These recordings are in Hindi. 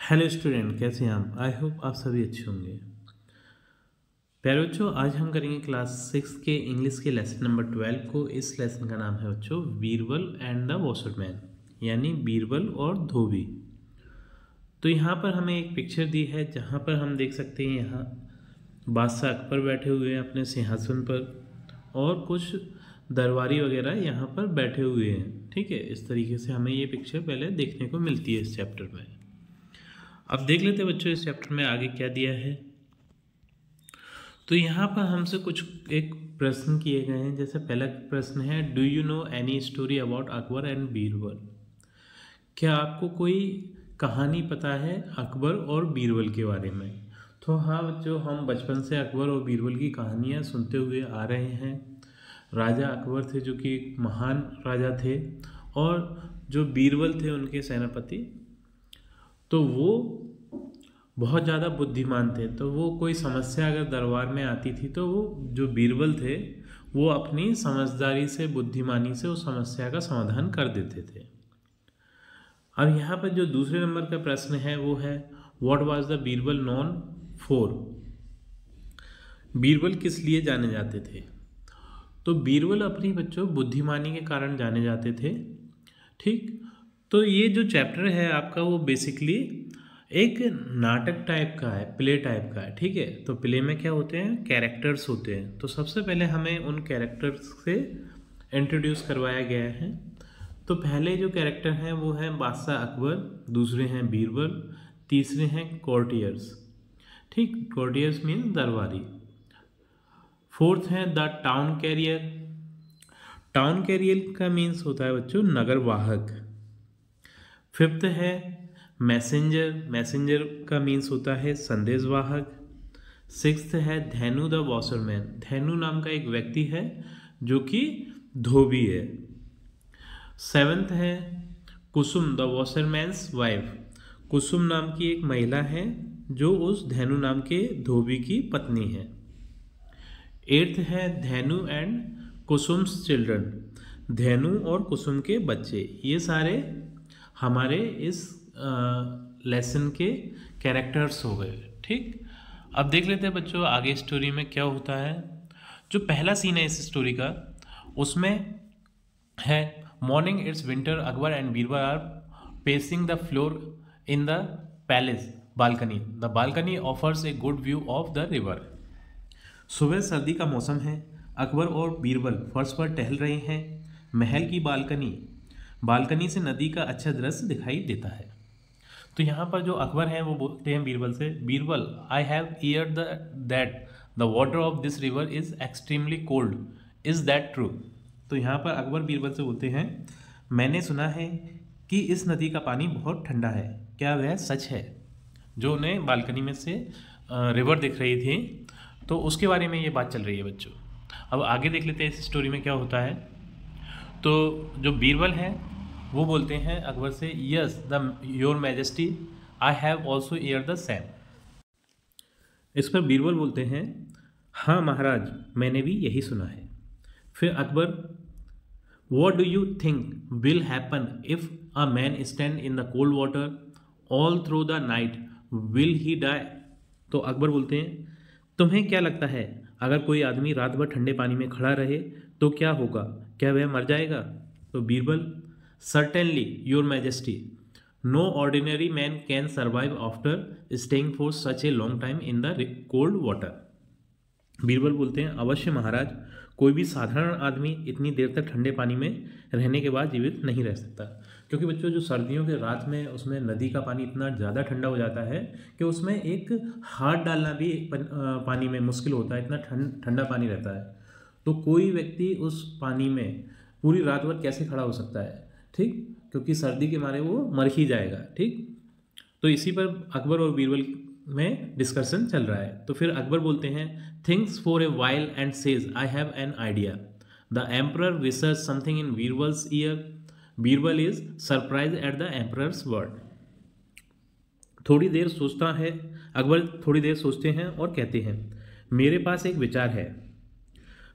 हेलो स्टूडेंट, कैसे हैं आप? आई होप आप सभी अच्छे होंगे। प्यारे बच्चों, आज हम करेंगे क्लास 6 के इंग्लिश के लेसन नंबर 12 को। इस लेसन का नाम है बच्चों बीरबल एंड द वॉशरमैन, यानी बीरबल और धोबी। तो यहाँ पर हमें एक पिक्चर दी है जहाँ पर हम देख सकते हैं यहाँ बादशाह अकबर बैठे हुए हैं अपने सिंहासन पर और कुछ दरबारी वगैरह यहाँ पर बैठे हुए हैं। ठीक है, इस तरीके से हमें ये पिक्चर पहले देखने को मिलती है इस चैप्टर में। अब देख लेते हैं बच्चों इस चैप्टर में आगे क्या दिया है। तो यहाँ पर हमसे कुछ एक प्रश्न किए गए हैं। जैसे पहला प्रश्न है, do you know any story about Akbar and Birbal? क्या आपको कोई कहानी पता है अकबर और बीरबल के बारे में? तो हाँ बच्चों, हम बचपन से अकबर और बीरबल की कहानियाँ सुनते हुए आ रहे हैं। राजा अकबर थे जो कि एक महान राजा थे, और जो बीरबल थे उनके सेनापति, तो वो बहुत ज़्यादा बुद्धिमान थे। तो वो कोई समस्या अगर दरबार में आती थी तो वो जो बीरबल थे वो अपनी समझदारी से, बुद्धिमानी से उस समस्या का समाधान कर देते थे। अब यहाँ पर जो दूसरे नंबर का प्रश्न है वो है, what was the Birbal non for? Birbal किस लिए जाने जाते थे? तो बीरबल अपनी बच्चों बुद्धिमानी के कारण जाने जाते थे। ठीक, तो ये जो चैप्टर है आपका वो बेसिकली एक नाटक टाइप का है, प्ले टाइप का है। ठीक है, तो प्ले में क्या होते हैं, कैरेक्टर्स होते हैं। तो सबसे पहले हमें उन कैरेक्टर्स से इंट्रोड्यूस करवाया गया है। तो पहले जो कैरेक्टर हैं वो हैं बादशाह अकबर, दूसरे हैं बीरबल, तीसरे हैं कोर्टियर्स। ठीक, कोर्टियर्स मीन दरबारी। फोर्थ है the town carrier. Town carrier का मीन्स होता है बच्चों नगर वाहक। फिफ्थ है मैसेंजर। मैसेंजर का मीन्स होता है संदेश वाहक। सिक्स्थ है धेनु द वॉशरमैन। धेनु नाम का एक व्यक्ति है जो कि धोबी है। सेवेंथ है कुसुम द वॉशरमैन्स वाइफ। कुसुम नाम की एक महिला है जो उस धेनु नाम के धोबी की पत्नी है। एट्थ है धेनु एंड कुसुम्स चिल्ड्रन। धेनु और कुसुम के बच्चे। ये सारे हमारे इस लेसन के कैरेक्टर्स हो गए। ठीक, अब देख लेते हैं बच्चों आगे स्टोरी में क्या होता है। जो पहला सीन है इस स्टोरी का उसमें है, morning it's winter, Akbar and Birbal are pacing the floor in the palace balcony. The balcony offers a good view of the river. सुबह सर्दी का मौसम है, अकबर और बीरबल फर्श पर टहल रहे हैं। महल की बालकनी से नदी का अच्छा दृश्य दिखाई देता है। तो यहाँ पर जो अकबर हैं वो बोलते हैं बीरबल से, Birbal I have heard that the water of this river is extremely cold, is that true? तो यहाँ पर अकबर बीरबल से बोलते हैं, मैंने सुना है कि इस नदी का पानी बहुत ठंडा है, क्या वह सच है? जो उन्हें बालकनी में से रिवर दिख रही थी, तो उसके बारे में ये बात चल रही है बच्चों। अब आगे देख लेते हैं इस स्टोरी में क्या होता है। तो जो बीरबल हैं वो बोलते हैं अकबर से, yes the your majesty I have also air the same. इस पर बीरबल बोलते हैं, हाँ महाराज, मैंने भी यही सुना है। फिर Akbar, what do you think will happen if a man stand in the cold water all through the night, will he die? तो अकबर बोलते हैं, तुम्हें क्या लगता है अगर कोई आदमी रात भर ठंडे पानी में खड़ा रहे तो क्या होगा, क्या वह मर जाएगा? तो Birbal, certainly your majesty, no ordinary man can survive after staying for such a long time in the cold water. Birbal बोलते हैं, अवश्य महाराज, कोई भी साधारण आदमी इतनी देर तक ठंडे पानी में रहने के बाद जीवित नहीं रह सकता। क्योंकि बच्चों जो सर्दियों के रात में उसमें नदी का पानी इतना ज़्यादा ठंडा हो जाता है कि उसमें एक हाथ डालना भी पानी में मुश्किल होता है, इतना ठंडा पानी रहता है। तो कोई व्यक्ति उस पानी में पूरी रात भर कैसे खड़ा हो सकता है? ठीक, क्योंकि सर्दी के मारे वो मर ही जाएगा। ठीक, तो इसी पर अकबर और बीरबल में डिस्कशन चल रहा है। तो फिर अकबर बोलते हैं, thinks for a while and says, I have an idea. The emperor wishers something in Birbal's year, Birbal is surprise at the emperors word. थोड़ी देर सोचता है अकबर, थोड़ी देर सोचते हैं और कहते हैं, मेरे पास एक विचार है।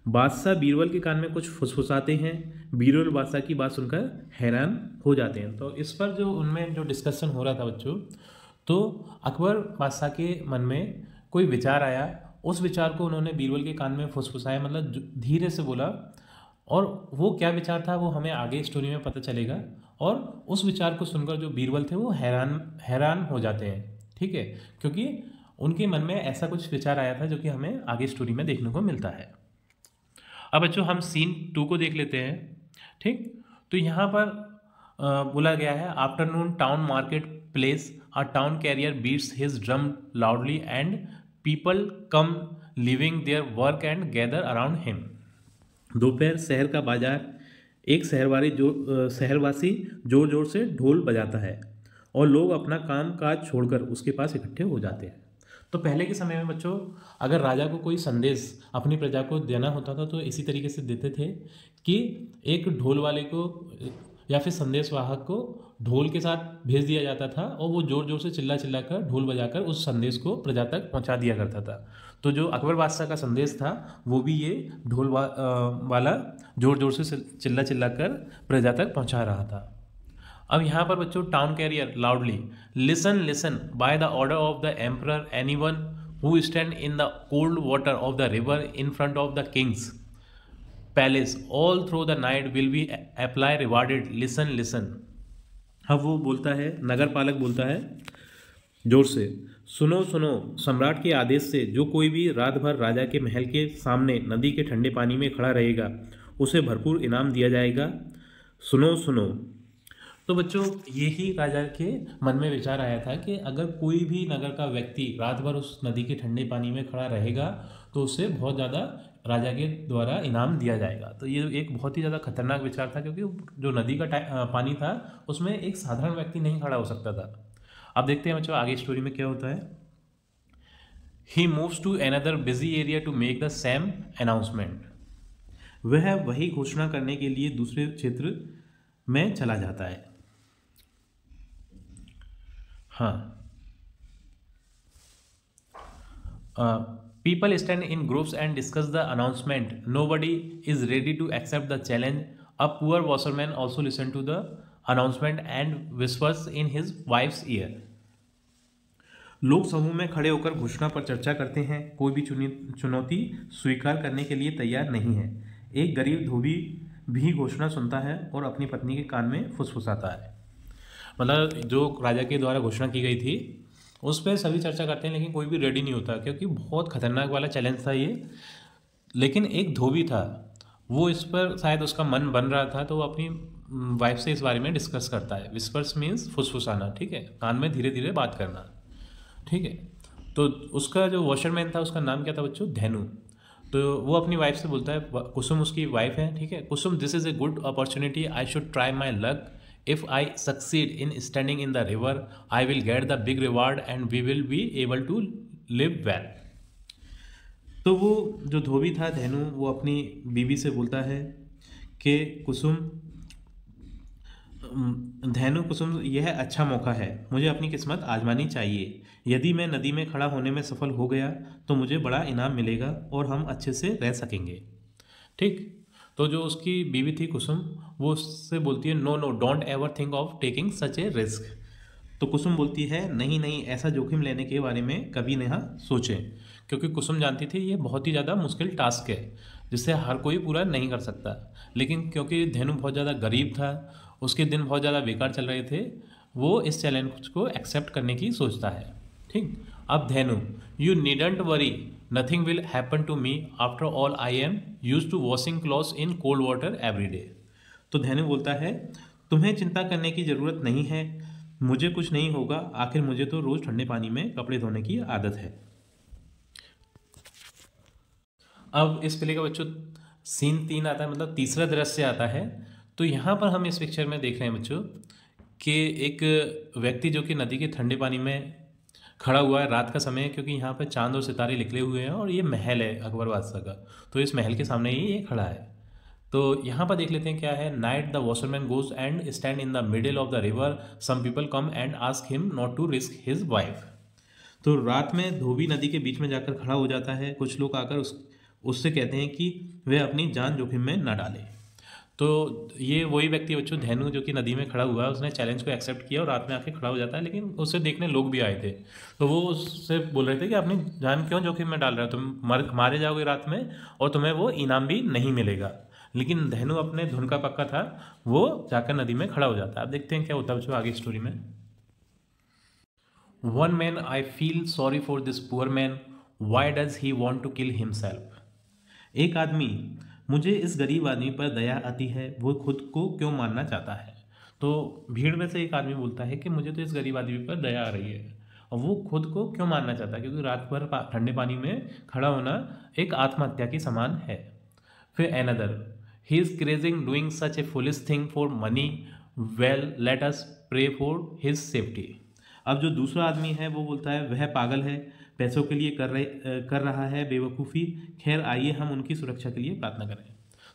बादशाह बीरबल के कान में कुछ फुसफुसाते हैं। बीरबल बादशाह की बात सुनकर हैरान हो जाते हैं। तो इस पर जो उनमें जो डिस्कशन हो रहा था बच्चों, तो अकबर बादशाह के मन में कोई विचार आया, उस विचार को उन्होंने बीरबल के कान में फुसफुसाया, मतलब धीरे से बोला, और वो क्या विचार था वो हमें आगे स्टोरी में पता चलेगा। और उस विचार को सुनकर जो बीरबल थे वो हैरान हैरान हो जाते हैं, ठीक है, क्योंकि उनके मन में ऐसा कुछ विचार आया था जो कि हमें आगे स्टोरी में देखने को मिलता है। अब बच्चों हम सीन 2 को देख लेते हैं, ठीक। तो यहाँ पर बोला गया है, afternoon town market place, a town carrier beats his drum loudly and people come living there work and gather around him. दोपहर शहर का बाजार, एक शहरवासी जोर जोर से ढोल बजाता है और लोग अपना काम काज छोड़कर उसके पास इकट्ठे हो जाते हैं। तो पहले के समय में बच्चों अगर राजा को कोई संदेश अपनी प्रजा को देना होता था तो इसी तरीके से देते थे कि एक ढोल वाले को या फिर संदेश वाहक को ढोल के साथ भेज दिया जाता था और वो जोर जोर से चिल्ला चिल्ला कर ढोल बजाकर उस संदेश को प्रजा तक पहुंचा दिया करता था। तो जो अकबर बादशाह का संदेश था वो भी ये ढोल वाला जोर जोर से चिल्ला चिल्ला कर प्रजा तक पहुंचा रहा था। अब यहाँ पर बच्चों town carrier loudly, listen listen by the order of the emperor anyone who stand in the cold water of the river in front of the king's palace all through the night will be apply rewarded, listen listen. अब वो बोलता है, नगर पालक बोलता है जोर से, सुनो सुनो, सम्राट के आदेश से जो कोई भी रात भर राजा के महल के सामने नदी के ठंडे पानी में खड़ा रहेगा उसे भरपूर इनाम दिया जाएगा, सुनो सुनो। तो बच्चों यही राजा के मन में विचार आया था कि अगर कोई भी नगर का व्यक्ति रात भर उस नदी के ठंडे पानी में खड़ा रहेगा तो उसे बहुत ज़्यादा राजा के द्वारा इनाम दिया जाएगा। तो ये एक बहुत ही ज़्यादा खतरनाक विचार था क्योंकि जो नदी का पानी था उसमें एक साधारण व्यक्ति नहीं खड़ा हो सकता था। अब देखते हैं बच्चों आगे स्टोरी में क्या होता है। He moves to another busy area to make the same announcement. वह वही घोषणा करने के लिए दूसरे क्षेत्र में चला जाता है। हाँ, people stand in groups and discuss the announcement. Nobody is ready to accept the challenge. A poor washerman also listened to the announcement and whispers in his wife's ear. लोग समूह में खड़े होकर घोषणा पर चर्चा करते हैं। कोई भी चुनौती स्वीकार करने के लिए तैयार नहीं है। एक गरीब धोबी भी घोषणा सुनता है और अपनी पत्नी के कान में फुसफुसाता है। मतलब जो राजा के द्वारा घोषणा की गई थी उस पर सभी चर्चा करते हैं लेकिन कोई भी रेडी नहीं होता क्योंकि बहुत खतरनाक वाला चैलेंज था ये। लेकिन एक धोबी था, वो इस पर शायद उसका मन बन रहा था तो वो अपनी वाइफ से इस बारे में डिस्कस करता है। विस्पर्स मीन्स फुसफुसाना, ठीक है, कान में धीरे धीरे बात करना, ठीक है। तो उसका जो वॉशरमैन था उसका नाम क्या था बच्चों, धेनु। तो वो अपनी वाइफ से बोलता है, कुसुम उसकी वाइफ है, ठीक है, Kusum this is a good opportunity, I should try my luck. If I succeed in standing in the river, I will get the big reward and we will be able to live well. तो वो जो धोबी था धेनु वो अपनी बीवी से बोलता है कि धेनु कुसुम यह अच्छा मौका है, मुझे अपनी किस्मत आजमानी चाहिए। यदि मैं नदी में खड़ा होने में सफल हो गया तो मुझे बड़ा इनाम मिलेगा और हम अच्छे से रह सकेंगे, ठीक। तो जो उसकी बीवी थी कुसुम वो उससे बोलती है, no no don't ever think of taking such a risk. तो कुसुम बोलती है, नहीं नहीं, ऐसा जोखिम लेने के बारे में कभी नहीं सोचें, क्योंकि कुसुम जानती थी ये बहुत ही ज़्यादा मुश्किल टास्क है जिसे हर कोई पूरा नहीं कर सकता। लेकिन क्योंकि धेनु बहुत ज़्यादा गरीब था, उसके दिन बहुत ज़्यादा बेकार चल रहे थे, वो इस चैलेंज को एक्सेप्ट करने की सोचता है, ठीक। अब Dhenu, you needn't worry, nothing will happen to me, after all I am use to washing clothes in cold water every day. तो धेनु बोलता है, तुम्हें चिंता करने की ज़रूरत नहीं है, मुझे कुछ नहीं होगा, आखिर मुझे तो रोज़ ठंडे पानी में कपड़े धोने की आदत है। अब इस प्ले का बच्चों सीन 3 आता है, मतलब तीसरा दृश्य आता है। तो यहाँ पर हम इस पिक्चर में देख रहे हैं बच्चों कि एक व्यक्ति जो कि नदी के ठंडे पानी में खड़ा हुआ है, रात का समय है क्योंकि यहाँ पर चांद और सितारे निकले हुए हैं और ये महल है अकबर बादशाह का, तो इस महल के सामने ही ये खड़ा है। तो यहाँ पर देख लेते हैं क्या है। Night the washerman goes and stand in the middle of the river, some people come and ask him not to risk his wife. तो रात में धोबी नदी के बीच में जाकर खड़ा हो जाता है। कुछ लोग आकर उससे कहते हैं कि वह अपनी जान जोखिम में न डाले। तो ये वही व्यक्ति बच्चों धेनु जो कि नदी में खड़ा हुआ है, उसने चैलेंज को एक्सेप्ट किया और रात में आके खड़ा हो जाता है, लेकिन उसे देखने लोग भी आए थे। तो वो उससे बोल रहे थे कि अपनी जान क्यों जोखिम में डाल रहे हो, तुम मारे जाओगे रात में और तुम्हें वो इनाम भी नहीं मिलेगा। लेकिन धेनु अपने धुन का पक्का था, वो जाकर नदी में खड़ा हो जाता है। अब देखते हैं क्या होता है बच्चों आगे स्टोरी में। One man, I feel sorry for this poor man, why does he want to kill himself. एक आदमी, मुझे इस गरीब आदमी पर दया आती है, वो खुद को क्यों मारना चाहता है। तो भीड़ में से एक आदमी बोलता है कि मुझे तो इस गरीब आदमी पर दया आ रही है और वो खुद को क्यों मारना चाहता है, क्योंकि रात भर ठंडे पानी में खड़ा होना एक आत्महत्या के समान है। फिर another, he is crazing doing such a foolish thing for money, well let us pray for his safety. अब जो दूसरा आदमी है वो बोलता है वह पागल है, पैसों के लिए कर रहा है बेवकूफ़ी, खैर आइए हम उनकी सुरक्षा के लिए प्रार्थना करें।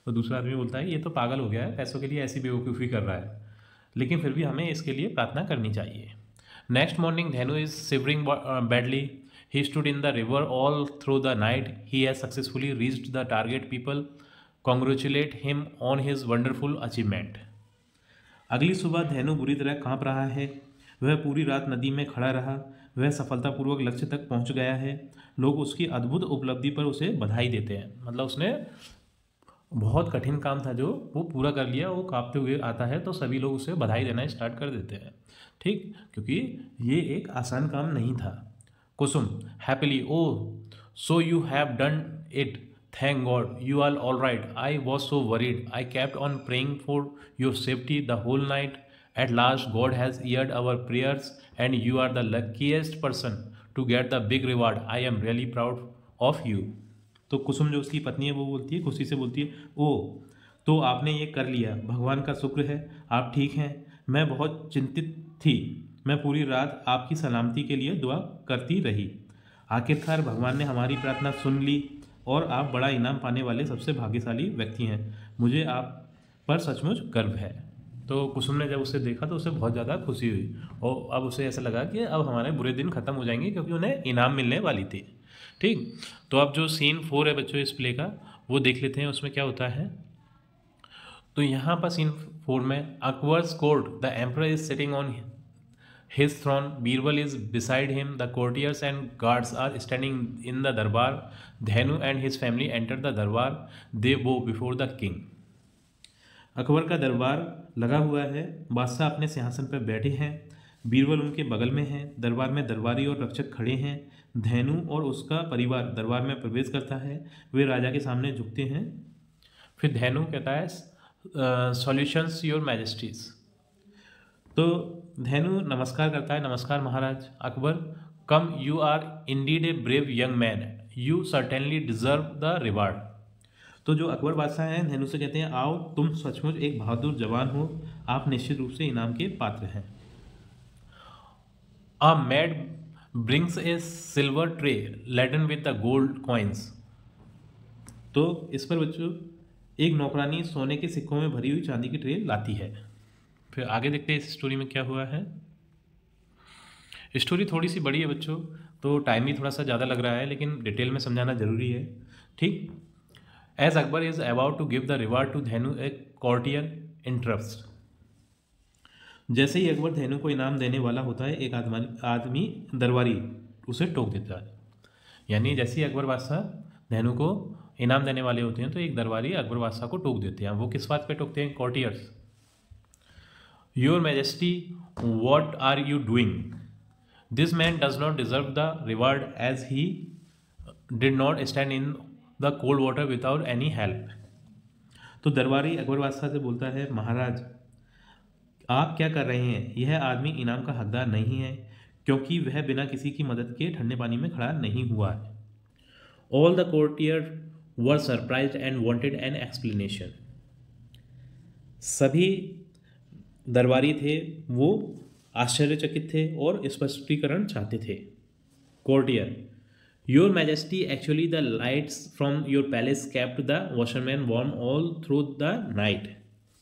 तो दूसरा आदमी बोलता है ये तो पागल हो गया है, पैसों के लिए ऐसी बेवकूफ़ी कर रहा है, लेकिन फिर भी हमें इसके लिए प्रार्थना करनी चाहिए। Next morning Dhenu is shivering badly, he stood in the river all through the night, he has successfully reached the target, people congratulate him on his wonderful achievement. अगली सुबह धेनु बुरी तरह कांप रहा है, वह पूरी रात नदी में खड़ा रहा, वह सफलतापूर्वक लक्ष्य तक पहुंच गया है, लोग उसकी अद्भुत उपलब्धि पर उसे बधाई देते हैं। मतलब उसने बहुत कठिन काम था जो वो पूरा कर लिया, वो कांपते हुए आता है तो सभी लोग उसे बधाई देना स्टार्ट कर देते हैं, ठीक, क्योंकि ये एक आसान काम नहीं था। Kusum happily, oh so you have done it, thank God you are all right, I was so worried, I kept on praying for your safety the whole night, at last God has heard our prayers and you are the luckiest person to get the big reward, I am really proud of you. तो कुसुम जो उसकी पत्नी है वो बोलती है, खुशी से बोलती है, ओ तो आपने ये कर लिया, भगवान का शुक्र है आप ठीक हैं, मैं बहुत चिंतित थी, मैं पूरी रात आपकी सलामती के लिए दुआ करती रही, आखिरकार भगवान ने हमारी प्रार्थना सुन ली और आप बड़ा इनाम पाने वाले सबसे भाग्यशाली व्यक्ति हैं, मुझे आप पर सचमुच गर्व है। तो कुसुम ने जब उसे देखा तो उसे बहुत ज़्यादा खुशी हुई और अब उसे ऐसा लगा कि अब हमारे बुरे दिन ख़त्म हो जाएंगे, क्योंकि उन्हें इनाम मिलने वाली थी, ठीक। तो अब जो सीन 4 है बच्चों इस प्ले का, वो देख लेते हैं उसमें क्या होता है। तो यहाँ पर सीन 4 में Akbar's court, the emperor is sitting on his throne, Birbal is beside him, the courtiers and guards are standing in the darbar, Dhenu and his family enter the darbar, they बो बिफोर द किंग। अकबर का दरबार लगा हुआ है, बादशाह अपने सिंहासन पर बैठे हैं, बीरबल उनके बगल में हैं, दरबार में दरबारी और रक्षक खड़े हैं, धेनु और उसका परिवार दरबार में प्रवेश करता है, वे राजा के सामने झुकते हैं। फिर धेनु कहता है सॉल्यूशंस योर मैजेस्टीज। तो धेनु नमस्कार करता है, नमस्कार महाराज। Akbar, come you are indeed a brave young man, you certainly deserve the reward. तो जो अकबर बादशाह हैं धेनु से कहते हैं, आओ तुम सचमुच एक बहादुर जवान हो, आप निश्चित रूप से इनाम के पात्र हैं। A maid brings a silver tray laden with the gold coins. तो इस पर बच्चों एक नौकरानी सोने के सिक्कों में भरी हुई चांदी की ट्रे लाती है। फिर आगे देखते हैं इस स्टोरी में क्या हुआ है। स्टोरी थोड़ी सी बड़ी है बच्चों, तो टाइम भी थोड़ा सा ज़्यादा लग रहा है, लेकिन डिटेल में समझाना जरूरी है, ठीक। As Akbar is about to give the reward to Dhenu, a courtier interrupts. जैसे ही अकबर धेनु को इनाम देने वाला होता है, एक आदमी दरबारी उसे टोक देता है। यानी जैसे ही अकबर बादशाह धेनु को इनाम देने वाले होते हैं तो एक दरबारी अकबर बादशाह को टोक देते हैं। वो किस बात पे टोकते हैं? Courtiers. Your majesty, what are you doing? This man does not deserve the reward as he did not stand in the cold water without any help. तो दरबारी अकबर बादशाह से बोलता है, महाराज आप क्या कर रहे हैं? यह आदमी इनाम का हकदार नहीं है, क्योंकि वह बिना किसी की मदद के ठंडे पानी में खड़ा नहीं हुआ है। All the courtier were surprised and wanted an explanation. सभी दरबारी थे वो आश्चर्यचकित थे और स्पष्टीकरण चाहते थे। Courtier, your majesty actually the lights from your palace kept the washerman warm all through the night.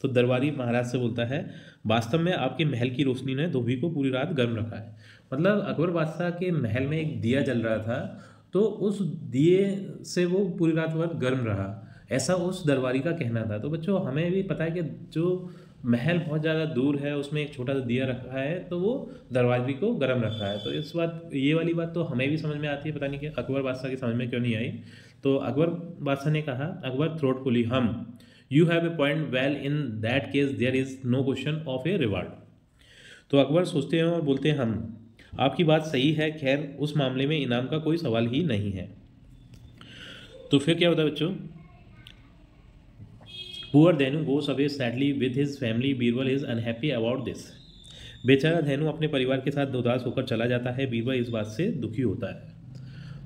तो दरबारी महाराज से बोलता है, वास्तव में आपके महल की रोशनी ने धोबी को पूरी रात गर्म रखा है। मतलब अकबर बादशाह के महल में एक दिया जल रहा था, तो उस दिए से वो पूरी रात भर गर्म रहा। ऐसा उस दरबारी का कहना था। तो बच्चों हमें भी पता है कि जो महल बहुत ज़्यादा दूर है उसमें एक छोटा सा दिया रखा है तो वो दरवाजे को गर्म रखा है। तो इस बात ये वाली बात तो हमें भी समझ में आती है, पता नहीं कि अकबर बादशाह की समझ में क्यों नहीं आई। तो अकबर बादशाह ने कहा, Akbar thoughtfully hmm you have a point well in that case there is no question of a reward. तो अकबर सोचते हैं और बोलते हैं, हम आपकी बात सही है, खैर उस मामले में इनाम का कोई सवाल ही नहीं है। तो फिर क्या होता है बच्चों, poor Dhenu goes away sadly with his family, Birbal is unhappy about this. बेचारा धेनु अपने परिवार के साथ उदास होकर चला जाता है, बीरबल इस बात से दुखी होता है।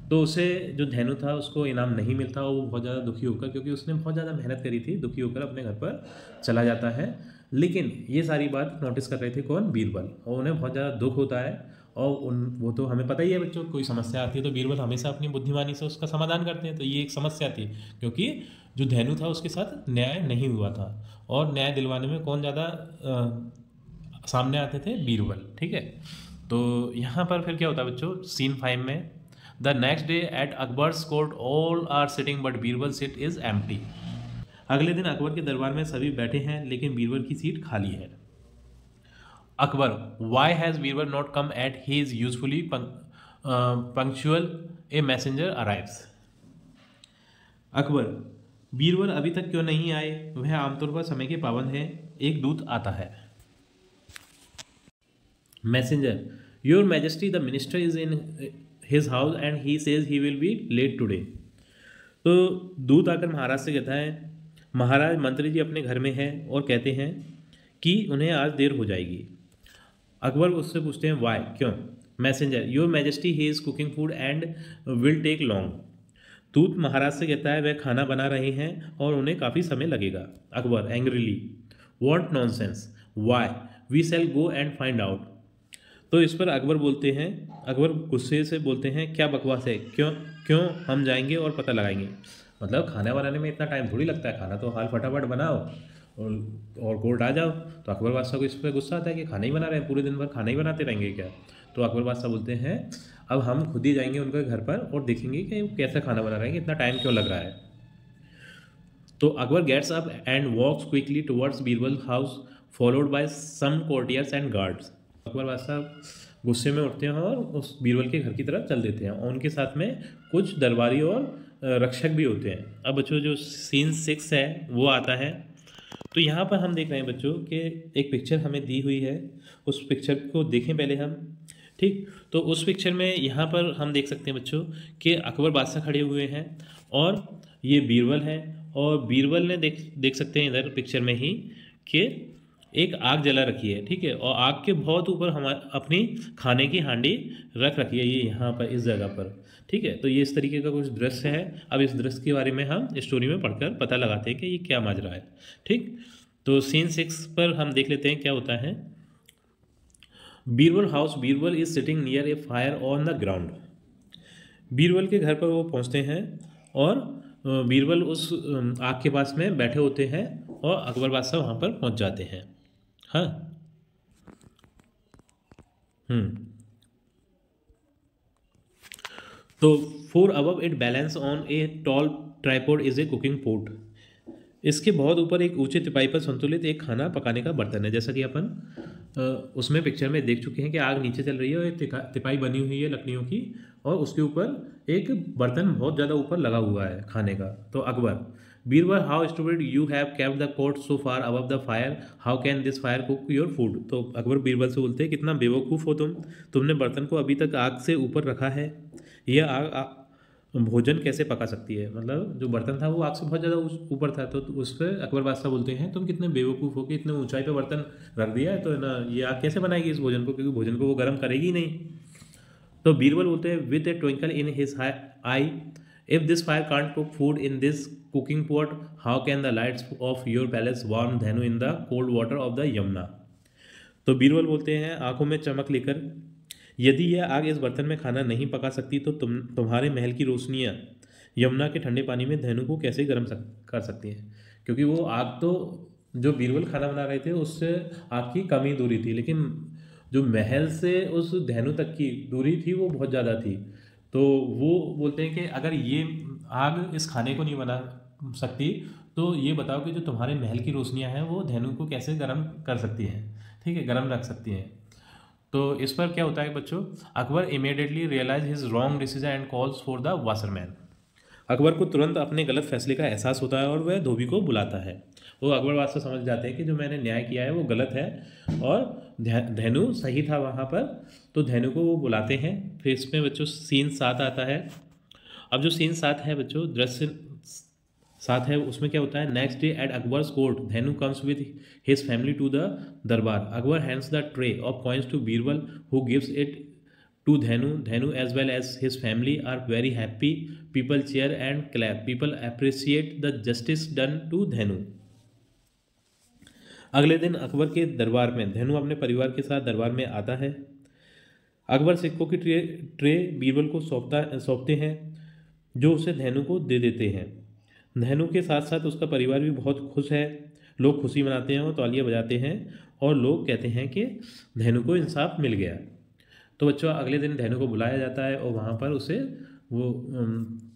तो उसे जो धेनु था उसको इनाम नहीं मिलता, वो बहुत ज़्यादा दुखी होकर, क्योंकि उसने बहुत ज़्यादा मेहनत करी थी, दुखी होकर अपने घर पर चला जाता है। लेकिन ये सारी बात नोटिस कर रहे थे कौन, बीरबल, और उन्हें बहुत ज़्यादा दुख होता है। और वो तो हमें पता ही है बच्चों, कोई समस्या आती है तो बीरबल हमेशा अपनी बुद्धिमानी से उसका समाधान करते हैं। तो ये एक समस्या थी, क्योंकि जो धेनु था उसके साथ न्याय नहीं हुआ था, और न्याय दिलवाने में कौन ज़्यादा सामने आते थे, बीरबल। ठीक है, तो यहाँ पर फिर क्या होता है बच्चों, सीन 5 में, the next day at Akbar's court all are sitting but Birbal seat is empty. अगले दिन अकबर के दरबार में सभी बैठे हैं लेकिन बीरबल की सीट खाली है। Akbar, why has Birbal not come at he is usually punctual, a messenger arrives. Akbar, Birbal अभी तक क्यों नहीं आए, वह आमतौर पर समय के पाबंद हैं, एक दूत आता है। Messenger, your majesty the minister is in his house and he says he will be late today. तो दूत आकर महाराज से कहता है, महाराज मंत्री जी अपने घर में हैं और कहते हैं कि उन्हें आज देर हो जाएगी। अकबर उससे पूछते हैं, वाई, क्यों। Messenger, your majesty he is cooking food and will take long. दूत महाराज से कहता है वह खाना बना रहे हैं और उन्हें काफ़ी समय लगेगा। Akbar angrily, what nonsense, why, we shall go and find out. तो इस पर अकबर बोलते हैं, अकबर गुस्से से बोलते हैं, क्या बकवास है, क्यों क्यों हम जाएंगे और पता लगाएंगे। मतलब खाना बनाने में इतना टाइम थोड़ी लगता है, खाना तो हाल फटाफट बनाओ और कोर्ट आ जाओ। तो अकबर बादशाह को इस पर गुस्सा आता है कि खाना ही बना रहे हैं, पूरे दिन भर खाना ही बनाते रहेंगे क्या। तो अकबर बादशाह बोलते हैं, अब हम खुद ही जाएंगे उनके घर पर और देखेंगे कि वो कैसे खाना बना रहे हैं, इतना टाइम क्यों लग रहा है। तो Akbar gets up and walks quickly towards Birbal house followed by some courtiers and guards. Akbar बादशाह गुस्से में उठते हैं और उस बीरबल के घर की तरफ चल देते हैं, और उनके साथ में कुछ दरबारी और रक्षक भी होते हैं। अब बच्चों जो सीन 6 है वो आता है। तो यहाँ पर हम देख रहे हैं बच्चों कि एक पिक्चर हमें दी हुई है, उस पिक्चर को देखें पहले हम। ठीक, तो उस पिक्चर में यहाँ पर हम देख सकते हैं बच्चों कि अकबर बादशाह खड़े हुए हैं और ये बीरबल है, और बीरबल ने देख सकते हैं इधर पिक्चर में ही कि एक आग जला रखी है। ठीक है, और आग के बहुत ऊपर हम अपनी खाने की हांडी रख रखी है, ये यहाँ पर इस जगह पर। ठीक है, तो ये इस तरीके का कुछ दृश्य है। अब इस दृश्य के बारे में हम स्टोरी में पढ़कर पता लगाते हैं कि ये क्या माजरा है। ठीक, तो सीन 6 पर हम देख लेते हैं क्या होता है। Birbal house, Birbal is sitting near A fire on the ground. Birbal के घर पर वो पहुँचते हैं और बीरबल उस आग के पास में बैठे होते हैं और अकबर बादशाह वहाँ पर पहुँच जाते हैं। हाँ, तो far above it balance on a tall tripod is a cooking pot. इसके बहुत ऊपर एक ऊंचे तिपाई पर संतुलित एक खाना पकाने का बर्तन है। जैसा कि अपन उसमें पिक्चर में देख चुके हैं कि आग नीचे चल रही है और एक तिपाई बनी हुई है लकड़ियों की, और उसके ऊपर एक बर्तन बहुत ज़्यादा ऊपर लगा हुआ है खाने का। तो Akbar, Birbal, how stupid you have kept the pot so far above the fire, how can this fire cook your food. तो अकबर बीरबल से बोलते हैं, कितना बेवकूफ़ हो तुमने बर्तन को अभी तक आग से ऊपर रखा है, यह आग भोजन कैसे पका सकती है। मतलब जो बर्तन था वो आग से बहुत ज़्यादा ऊपर था। तो उस पर अकबर बादशाह बोलते हैं, तुम कितने बेवकूफ़ हो कि इतने ऊंचाई पे बर्तन रख दिया है, तो ना ये आग कैसे बनाएगी इस भोजन को, क्योंकि भोजन को वो गर्म करेगी ही नहीं। तो बीरबल बोलते हैं, with a twinkle in his eye, if this fire can't cook food in this cooking pot, how can the lights of your palace warm Dhenu in the cold water of the Yamuna. तो बीरबल बोलते हैं आंखों में चमक लेकर, यदि यह आग इस बर्तन में खाना नहीं पका सकती तो तुम्हारे महल की रोशनियाँ यमुना के ठंडे पानी में धेनु को कैसे गर्म कर सकती हैं। क्योंकि वो आग तो जो बीरबल खाना बना रहे थे उससे आग की कम ही दूरी थी, लेकिन जो महल से उस धेनु तक की दूरी थी वो बहुत ज़्यादा थी। तो वो बोलते हैं कि अगर ये आग इस खाने को नहीं सकती तो ये बताओ कि जो तुम्हारे महल की रोशनियां हैं वो धेनु को कैसे गर्म कर सकती हैं, ठीक है, गर्म रख सकती हैं। तो इस पर क्या होता है बच्चों, Akbar immediately realize his wrong decision and calls for the washerman. Akbar को तुरंत अपने गलत फैसले का एहसास होता है और वह धोबी को बुलाता है। वो अकबर बात से समझ जाते हैं कि जो मैंने न्याय किया है वो गलत है और धेनु सही था वहाँ पर। तो धेनु को वो बुलाते हैं। फिर इसमें बच्चों सीन 7 आता है। अब जो सीन 7 है बच्चों, दृश्य 7 है, उसमें क्या होता है, next day at Akbar's court Dhenu comes with his family to the darbar. Akbar hands the tray of coins to Birbal who gives it to Dhenu. Dhenu as well as his family are very happy. People cheer and clap. People appreciate the justice done to Dhenu. अगले दिन अकबर के दरबार में धेनु अपने परिवार के साथ दरबार में आता है। अकबर सिक्कों की ट्रे बीरबल को सौंपते हैं जो उसे धेनु को दे देते हैं। धेनु के साथ साथ उसका परिवार भी बहुत खुश है। लोग खुशी मनाते हैं और तालियां बजाते हैं और लोग कहते हैं कि धेनु को इंसाफ मिल गया। तो बच्चों अगले दिन धेनु को बुलाया जाता है और वहाँ पर उसे वो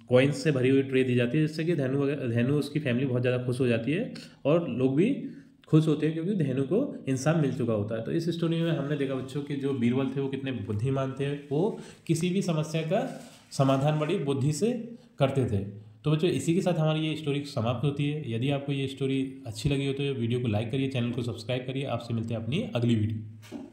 कॉइन्स से भरी हुई ट्रे दी जाती है, जिससे कि धेनु उसकी फैमिली बहुत ज़्यादा खुश हो जाती है और लोग भी खुश होते हैं क्योंकि धेनु को इंसाफ मिल चुका होता है। तो इस स्टोरी में हमने देखा बच्चों कि जो बीरबल थे वो कितने बुद्धिमान थे, वो किसी भी समस्या का समाधान बड़ी बुद्धि से करते थे। तो बच्चों इसी के साथ हमारी ये स्टोरी समाप्त होती है। यदि आपको ये स्टोरी अच्छी लगी हो तो वीडियो को लाइक करिए, चैनल को सब्सक्राइब करिए। आपसे मिलते हैं अपनी अगली वीडियो।